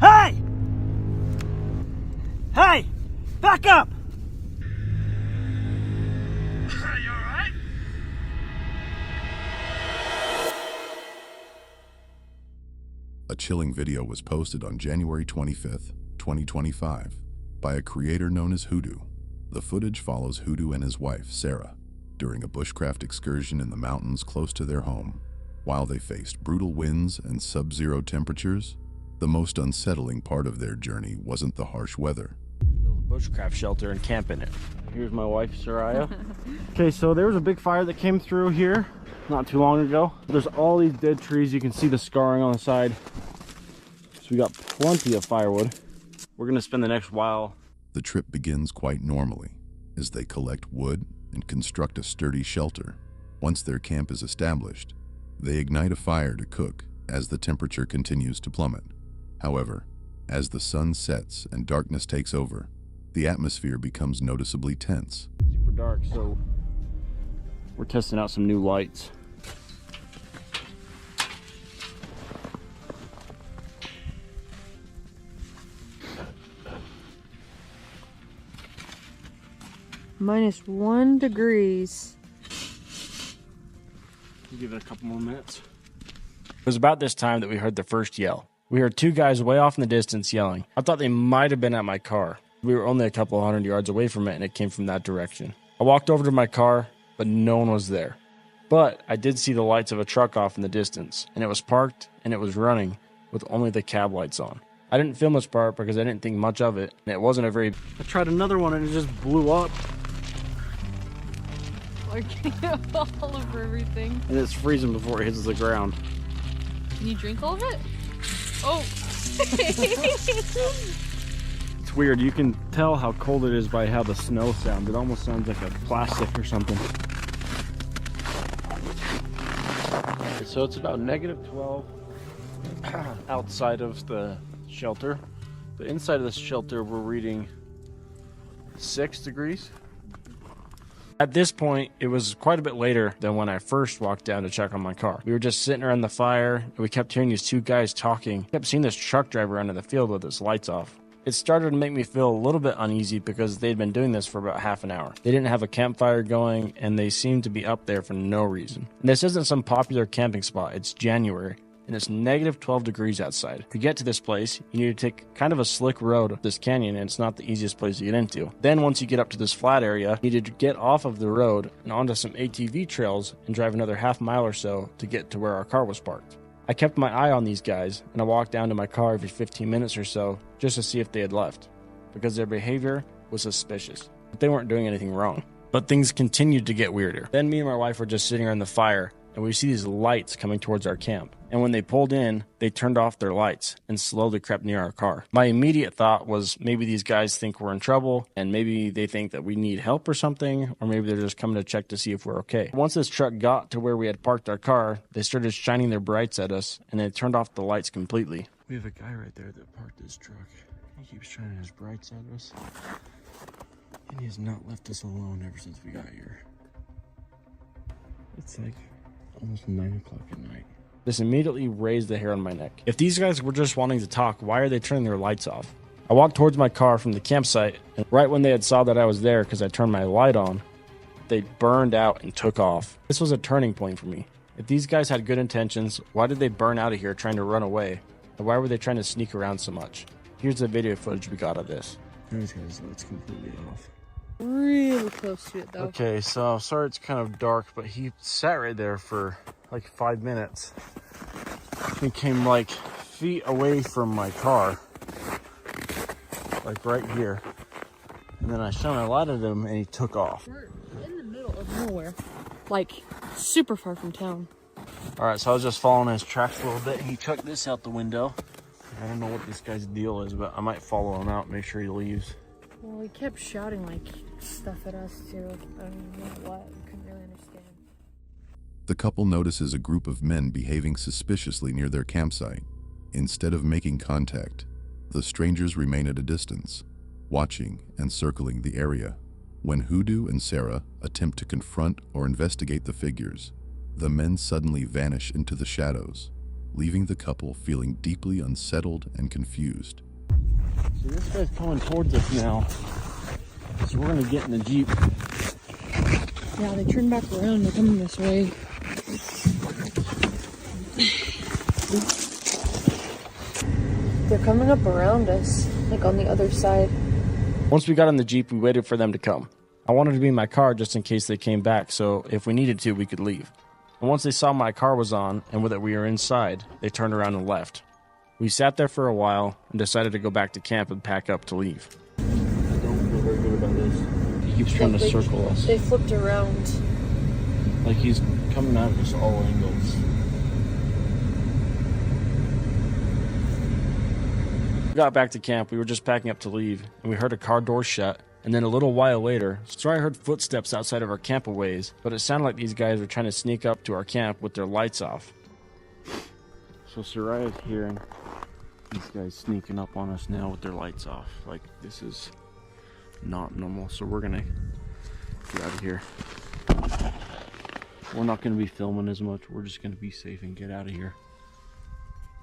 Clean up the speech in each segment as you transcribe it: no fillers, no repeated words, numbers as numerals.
Hey! Hey! Back up! You alright? A chilling video was posted on January 25th, 2025, by a creator known as Hoodoo. The footage follows Hoodoo and his wife, Sarah, during a bushcraft excursion in the mountains close to their home. While they faced brutal winds and sub-zero temperatures, the most unsettling part of their journey wasn't the harsh weather. Build a bushcraft shelter and camp in it. Here's my wife, Soraya. Okay, so there was a big fire that came through here not too long ago. There's all these dead trees. You can see the scarring on the side. So we got plenty of firewood. We're gonna spend the next while. The trip begins quite normally as they collect wood and construct a sturdy shelter. Once their camp is established, they ignite a fire to cook as the temperature continues to plummet. However, as the sun sets and darkness takes over, the atmosphere becomes noticeably tense. Super dark, so we're testing out some new lights. -1 degrees. We'll give it a couple more minutes. It was about this time that we heard the first yell. We heard two guys way off in the distance yelling. I thought they might have been at my car. We were only a couple of 100 yards away from it, and it came from that direction. I walked over to my car, but no one was there. But I did see the lights of a truck off in the distance, and it was parked and it was running with only the cab lights on. I didn't film this part because I didn't think much of it, and it wasn't a very... I tried another one and it just blew up. I can't all over everything. And it's freezing before it hits the ground. Can you drink all of it? Oh! It's weird. You can tell how cold it is by how the snow sounds. It almost sounds like a plastic or something. So it's about -12 outside of the shelter. But inside of the shelter, we're reading 6 degrees. At this point, it was quite a bit later than when I first walked down to check on my car. We were just sitting around the fire, and we kept hearing these two guys talking. I kept seeing this truck driver out in the field with his lights off. It started to make me feel a little bit uneasy because they'd been doing this for about half an hour. They didn't have a campfire going, and they seemed to be up there for no reason. And this isn't some popular camping spot. It's January, and it's -12 degrees outside. To get to this place, you need to take kind of a slick road up this canyon, and it's not the easiest place to get into. Then once you get up to this flat area, you need to get off of the road and onto some ATV trails and drive another half mile or so to get to where our car was parked. I kept my eye on these guys, and I walked down to my car every 15 minutes or so just to see if they had left, because their behavior was suspicious. But they weren't doing anything wrong. But things continued to get weirder. Then me and my wife were just sitting around the fire, and we see these lights coming towards our camp. And when they pulled in, they turned off their lights and slowly crept near our car. My immediate thought was maybe these guys think we're in trouble, and maybe they think that we need help or something, or maybe they're just coming to check to see if we're okay. Once this truck got to where we had parked our car, they started shining their brights at us, and they turned off the lights completely. We have a guy right there that parked his truck. He keeps shining his brights at us, and he has not left us alone ever since we got here. It's like almost 9 o'clock at night. This immediately raised the hair on my neck. If these guys were just wanting to talk, why are they turning their lights off? I walked towards my car from the campsite, and right when they had saw that I was there because I turned my light on, they burned out and took off. This was a turning point for me. If these guys had good intentions, why did they burn out of here trying to run away? And why were they trying to sneak around so much? Here's the video footage we got of this. These guys' lights completely off. Really close to it though. Okay, so sorry it's kind of dark, but he sat right there for like 5 minutes. He came like feet away from my car, like right here. And then I shone a light at him and he took off. We're in the middle of nowhere, like super far from town. All right, so I was just following his tracks a little bit. He chucked this out the window. I don't know what this guy's deal is, but I might follow him out, make sure he leaves. Well, he kept shouting like stuff at us too. I don't even know what. We couldn't really understand. The couple notices a group of men behaving suspiciously near their campsite. Instead of making contact, the strangers remain at a distance, watching and circling the area. When Hoodoo and Sarah attempt to confront or investigate the figures, the men suddenly vanish into the shadows. leaving the couple feeling deeply unsettled and confused. So this guy's coming towards us now. So we're gonna get in the Jeep. Yeah, they turned back around. They're coming this way. They're coming up around us, like on the other side. Once we got in the Jeep, we waited for them to come. I wanted to be in my car just in case they came back, so if we needed to, we could leave. And once they saw my car was on and that we were inside, they turned around and left. We sat there for a while and decided to go back to camp and pack up to leave. I don't feel very good about this. He keeps trying to circle us. They flipped around. Like he's coming at us all angles. We got back to camp, we were just packing up to leave, and we heard a car door shut, and then a little while later, I heard footsteps outside of our camp a ways, but it sounded like these guys were trying to sneak up to our camp with their lights off. So Soraya's hearing these guys sneaking up on us now with their lights off. Like, this is not normal, so we're gonna get out of here. We're not gonna be filming as much, we're just gonna be safe and get out of here.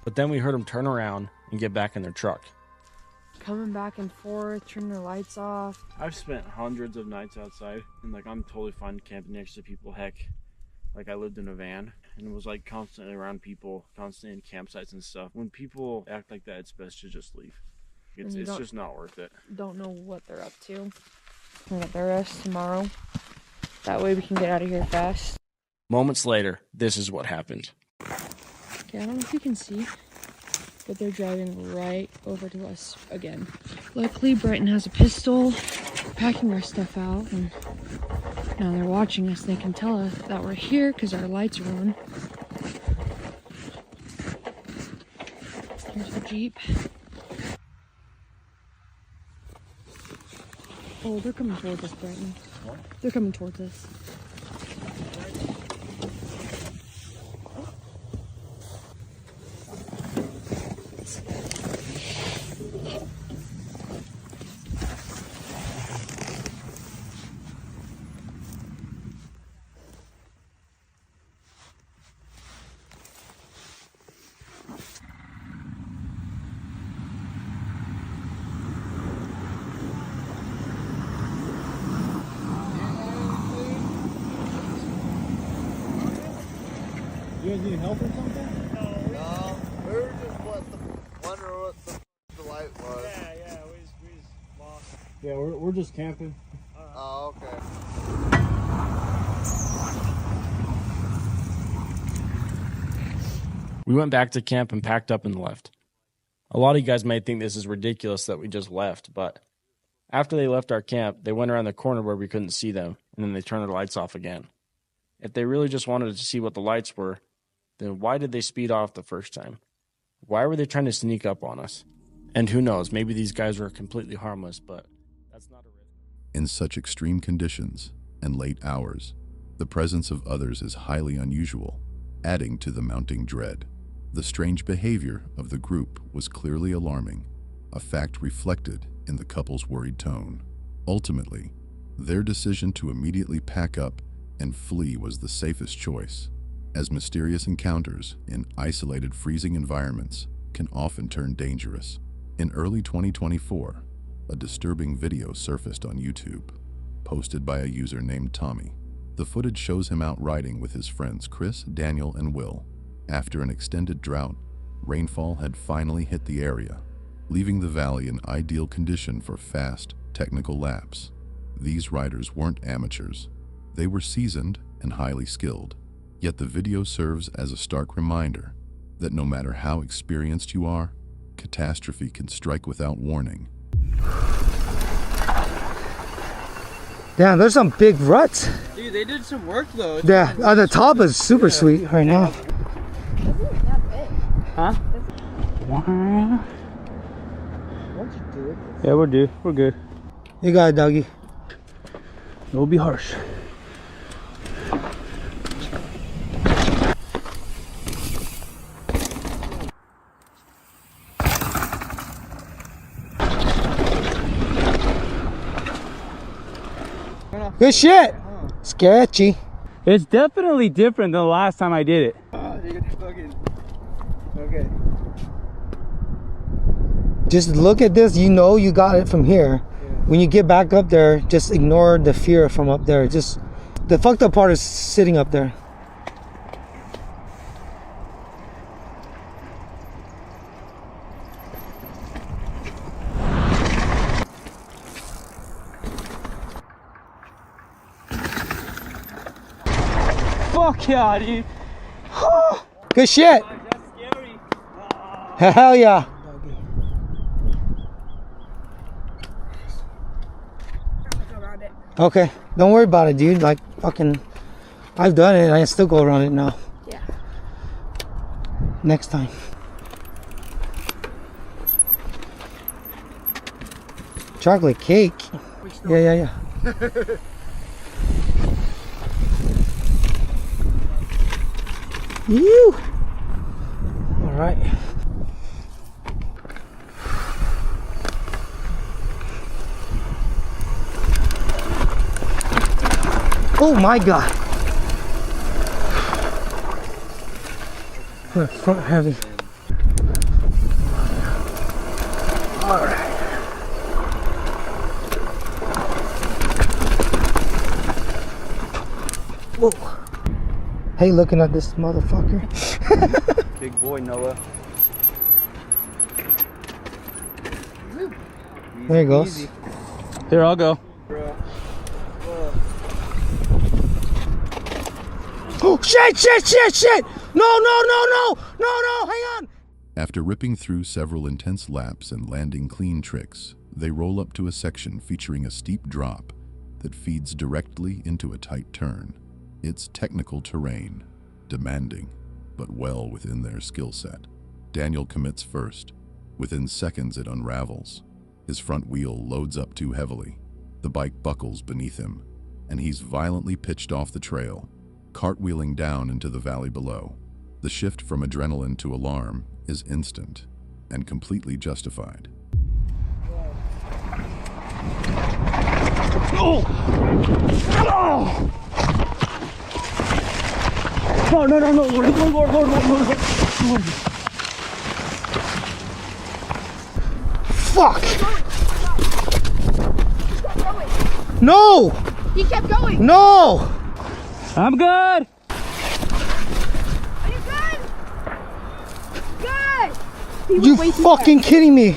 But then we heard them turn around and get back in their truck. Coming back and forth, turning their lights off. I've spent hundreds of nights outside, and like I'm totally fine camping next to people. Heck, like I lived in a van and was like constantly around people, constantly in campsites and stuff. When people act like that, it's best to just leave. It's just not worth it. Don't know what they're up to. We'll get their rest tomorrow. That way we can get out of here fast. Moments later, this is what happened. Okay, I don't know if you can see, but they're driving right over to us again. Luckily, Brighton has a pistol. We're packing our stuff out, and now they're watching us. They can tell us that we're here because our lights are on. Here's the Jeep. Oh, they're coming towards us, Brighton. What? They're coming towards us. You guys need help or something? No, we were just wondering what the light was. Yeah, we just lost. Yeah, we're just camping. Oh, okay. We went back to camp and packed up and left. A lot of you guys might think this is ridiculous that we just left, but after they left our camp, they went around the corner where we couldn't see them, and then they turned their lights off again. If they really just wanted to see what the lights were, then why did they speed off the first time? Why were they trying to sneak up on us? And who knows, maybe these guys were completely harmless, but that's not a risk. In such extreme conditions and late hours, the presence of others is highly unusual, adding to the mounting dread. The strange behavior of the group was clearly alarming, a fact reflected in the couple's worried tone. Ultimately, their decision to immediately pack up and flee was the safest choice, as mysterious encounters in isolated freezing environments can often turn dangerous. In early 2024, a disturbing video surfaced on YouTube, posted by a user named Tommy. The footage shows him out riding with his friends Chris, Daniel, and Will. After an extended drought, rainfall had finally hit the area, leaving the valley in ideal condition for fast, technical laps. These riders weren't amateurs. They were seasoned and highly skilled. Yet the video serves as a stark reminder that no matter how experienced you are, catastrophe can strike without warning. Damn, there's some big ruts. Dude, they did some work though. Yeah, the top is super sweet right now. Huh? Yeah, we're good. We're good. You got it, doggy. It will be harsh. Good shit. Sketchy. It's definitely different than the last time I did it. Okay. Just look at this, you know you got it from here. Yeah. When you get back up there, just ignore the fear from up there. Just the fucked up part is sitting up there. Fuck yeah, dude. Good shit. That's scary. Hell yeah. Okay, don't worry about it, dude. Like, fucking, I've done it and I still go around it now. Yeah. Next time. Chocolate cake. Yeah. You. All right. Oh my God. Front heavy. All right. Whoa. Hey, looking at this motherfucker. Big boy, Noah. There he goes. Here, I'll go. Oh, shit! No, hang on! After ripping through several intense laps and landing clean tricks, they roll up to a section featuring a steep drop that feeds directly into a tight turn. It's technical terrain, demanding, but well within their skill set. Daniel commits first. Within seconds, it unravels. His front wheel loads up too heavily. The bike buckles beneath him, and he's violently pitched off the trail, cartwheeling down into the valley below. The shift from adrenaline to alarm is instant and completely justified. No, Lord. Fuck! No! He kept going. No! I'm good. Are you good? Good. He was You way too fucking kidding me?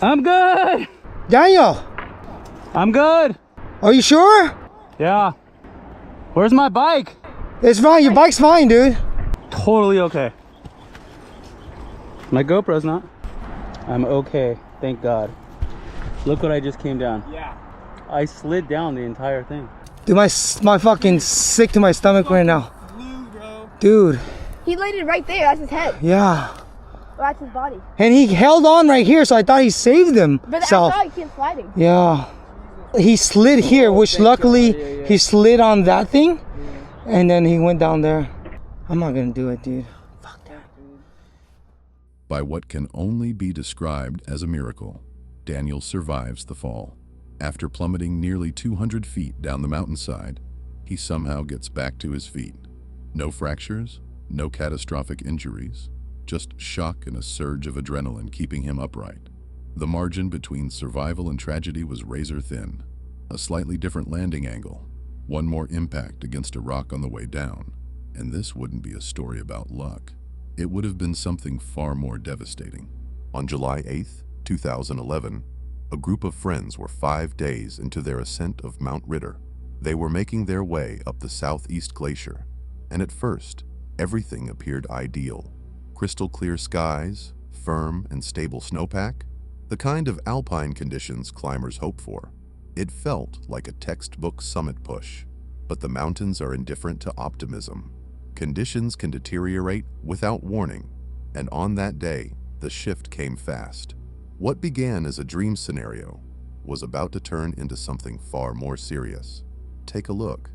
I'm good. Daniel, I'm good. are you sure? Yeah. Where's my bike? It's fine, your bike's fine, dude. Totally okay. My GoPro's not. I'm okay. Thank God. Look what I just came down. Yeah. I slid down the entire thing. Dude, my fucking sick to my stomach right now. Dude, He landed right there. That's his head. yeah. Well, that's his body. And he held on right here, so I thought he saved But himself. that's how he kept sliding. Yeah. He slid here, which luckily he slid on that thing, and then he went down there. I'm not gonna do it, dude. Fuck that. By what can only be described as a miracle, Daniel survives the fall. After plummeting nearly 200 feet down the mountainside, he somehow gets back to his feet. No fractures, no catastrophic injuries, just shock and a surge of adrenaline keeping him upright. The margin between survival and tragedy was razor thin. A slightly different landing angle, one more impact against a rock on the way down, and this wouldn't be a story about luck. It would have been something far more devastating. On July 8th, 2011, a group of friends were 5 days into their ascent of Mount Ritter. They were making their way up the southeast glacier, and at first, everything appeared ideal. Crystal clear skies, firm and stable snowpack, the kind of alpine conditions climbers hope for. It felt like a textbook summit push, but the mountains are indifferent to optimism. Conditions can deteriorate without warning, and on that day, the shift came fast. What began as a dream scenario was about to turn into something far more serious. Take a look.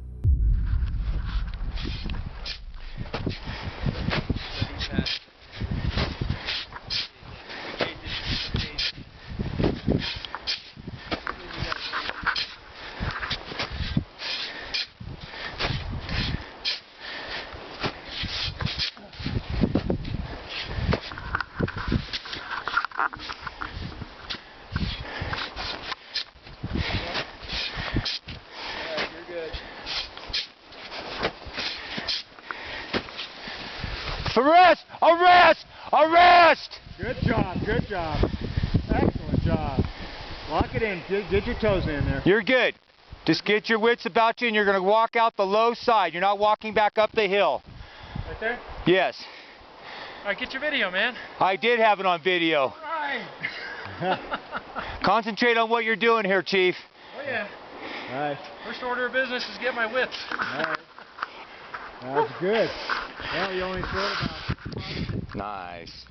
Arrest! Arrest! Arrest! Good job, good job. Excellent job. Lock it in, get your toes in there. You're good. Just get your wits about you and you're going to walk out the low side. You're not walking back up the hill. Right there? Yes. All right, get your video, man. I did have it on video. All right. Concentrate on what you're doing here, Chief. Oh, yeah. All right. First order of business is get my wits. All right. That's good. Well, you only thought about... Nice.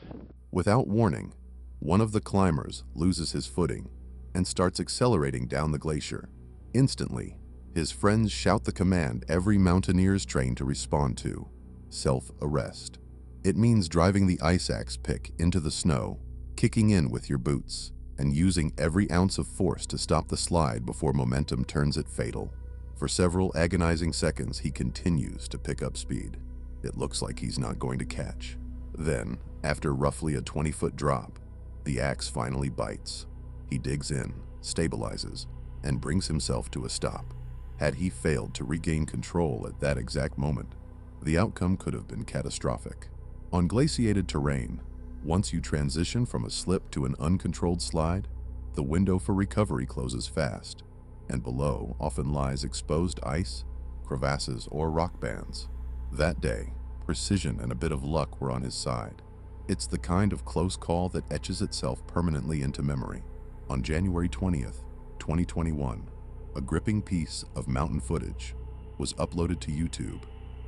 Without warning, one of the climbers loses his footing and starts accelerating down the glacier. Instantly, his friends shout the command every mountaineer is trained to respond to: self-arrest. It means driving the ice axe pick into the snow, kicking in with your boots, and using every ounce of force to stop the slide before momentum turns it fatal. For several agonizing seconds, he continues to pick up speed. It looks like he's not going to catch. Then, after roughly a 20-foot drop, the axe finally bites. He digs in, stabilizes, and brings himself to a stop. Had he failed to regain control at that exact moment, the outcome could have been catastrophic. On glaciated terrain, once you transition from a slip to an uncontrolled slide, the window for recovery closes fast, and below often lies exposed ice, crevasses, or rock bands. That day, precision and a bit of luck were on his side. It's the kind of close call that etches itself permanently into memory. On January 20th, 2021, a gripping piece of mountain footage was uploaded to YouTube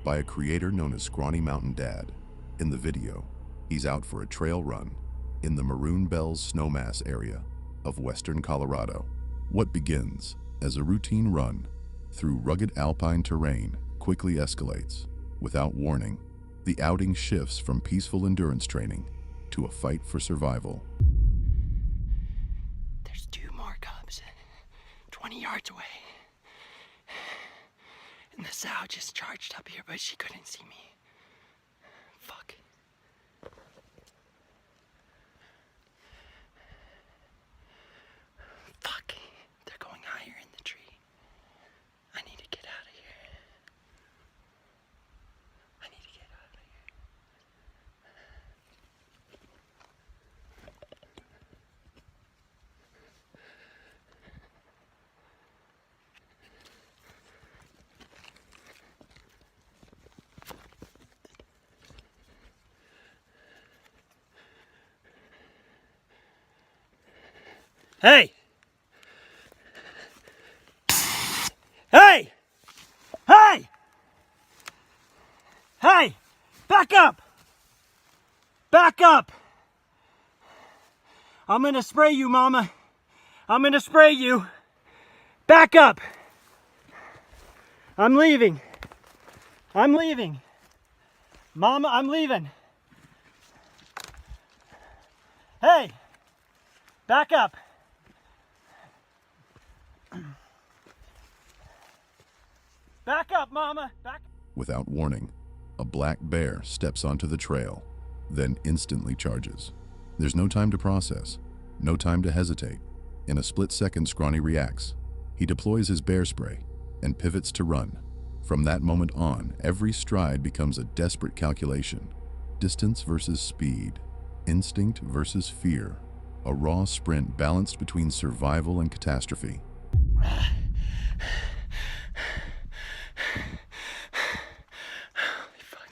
by a creator known as Scrawny Mountain Dad. In the video, he's out for a trail run in the Maroon Bells Snowmass area of western Colorado. What begins as a routine run through rugged alpine terrain quickly escalates. Without warning, the outing shifts from peaceful endurance training to a fight for survival. There's 2 more cubs, 20 yards away. And the sow just charged up here, but she couldn't see me. Fuck. Fuck. They're going higher in the tree. I need to get out of here. I need to get out of here. Hey! Hey! Hey! Hey! Back up! Back up! I'm gonna spray you, Mama. I'm gonna spray you. Back up! I'm leaving. I'm leaving. Mama, I'm leaving. Hey! Back up! Back up, Mama! Back. Without warning, a black bear steps onto the trail, then instantly charges. There's no time to process, no time to hesitate. In a split second, Scrawny reacts. He deploys his bear spray and pivots to run. From that moment on, every stride becomes a desperate calculation. Distance versus speed, instinct versus fear. A raw sprint balanced between survival and catastrophe. Holy fuck.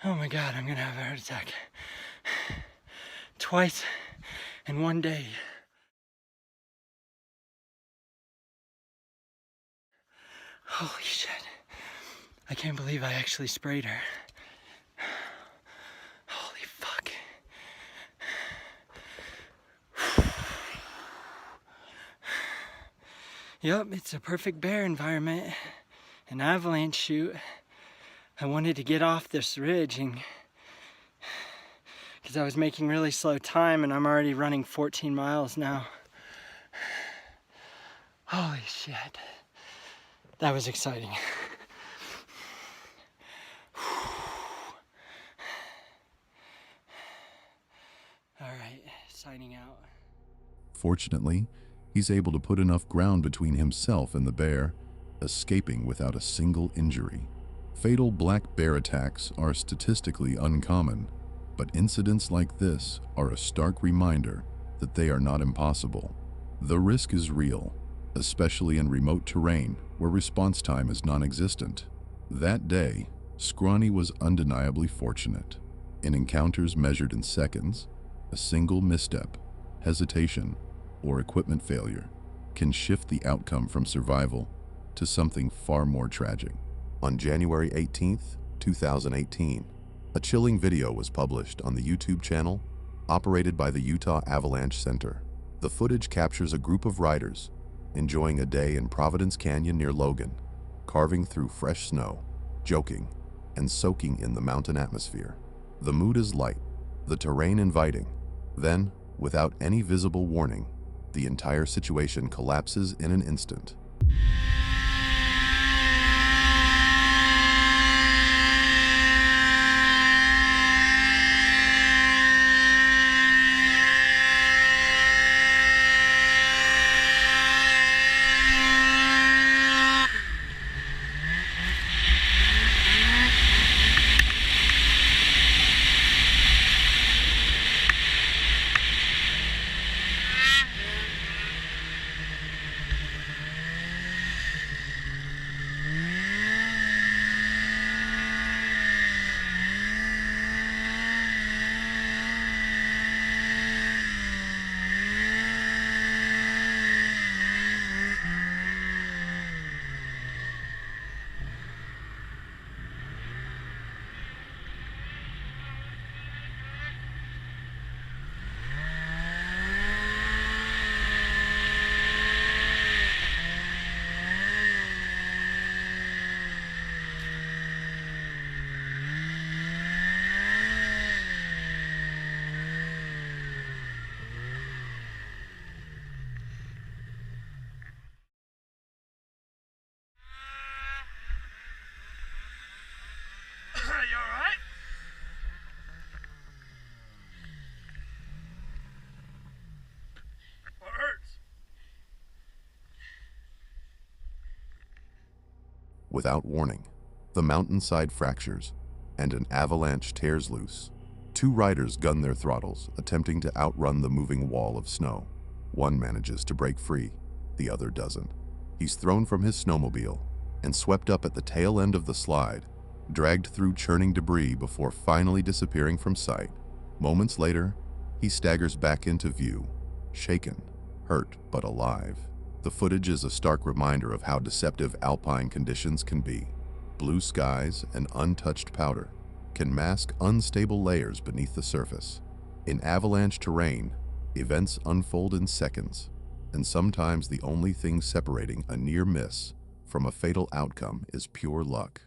Oh my God, I'm gonna have a heart attack. Twice in one day. Holy shit. I can't believe I actually sprayed her. Holy fuck. Yep, it's a perfect bear environment. An avalanche chute. I wanted to get off this ridge and because I was making really slow time and I'm already running 14 miles now. Holy shit. That was exciting. All right, signing out. Fortunately, he's able to put enough ground between himself and the bear, escaping without a single injury. Fatal black bear attacks are statistically uncommon, but incidents like this are a stark reminder that they are not impossible. The risk is real, especially in remote terrain where response time is non-existent. That day, Scrawny was undeniably fortunate. In encounters measured in seconds, a single misstep, hesitation, or equipment failure can shift the outcome from survival to something far more tragic. On January 18th, 2018, a chilling video was published on the YouTube channel operated by the Utah Avalanche Center. The footage captures a group of riders enjoying a day in Providence Canyon near Logan, carving through fresh snow, joking, and soaking in the mountain atmosphere. The mood is light, the terrain inviting. Then, without any visible warning, the entire situation collapses in an instant. You alright? What hurts? Without warning, the mountainside fractures and an avalanche tears loose. Two riders gun their throttles, attempting to outrun the moving wall of snow. One manages to break free, the other doesn't. He's thrown from his snowmobile and swept up at the tail end of the slide, dragged through churning debris before finally disappearing from sight. Moments later, he staggers back into view, shaken, hurt but alive. The footage is a stark reminder of how deceptive alpine conditions can be. Blue skies and untouched powder can mask unstable layers beneath the surface. In avalanche terrain, events unfold in seconds, and sometimes the only thing separating a near miss from a fatal outcome is pure luck.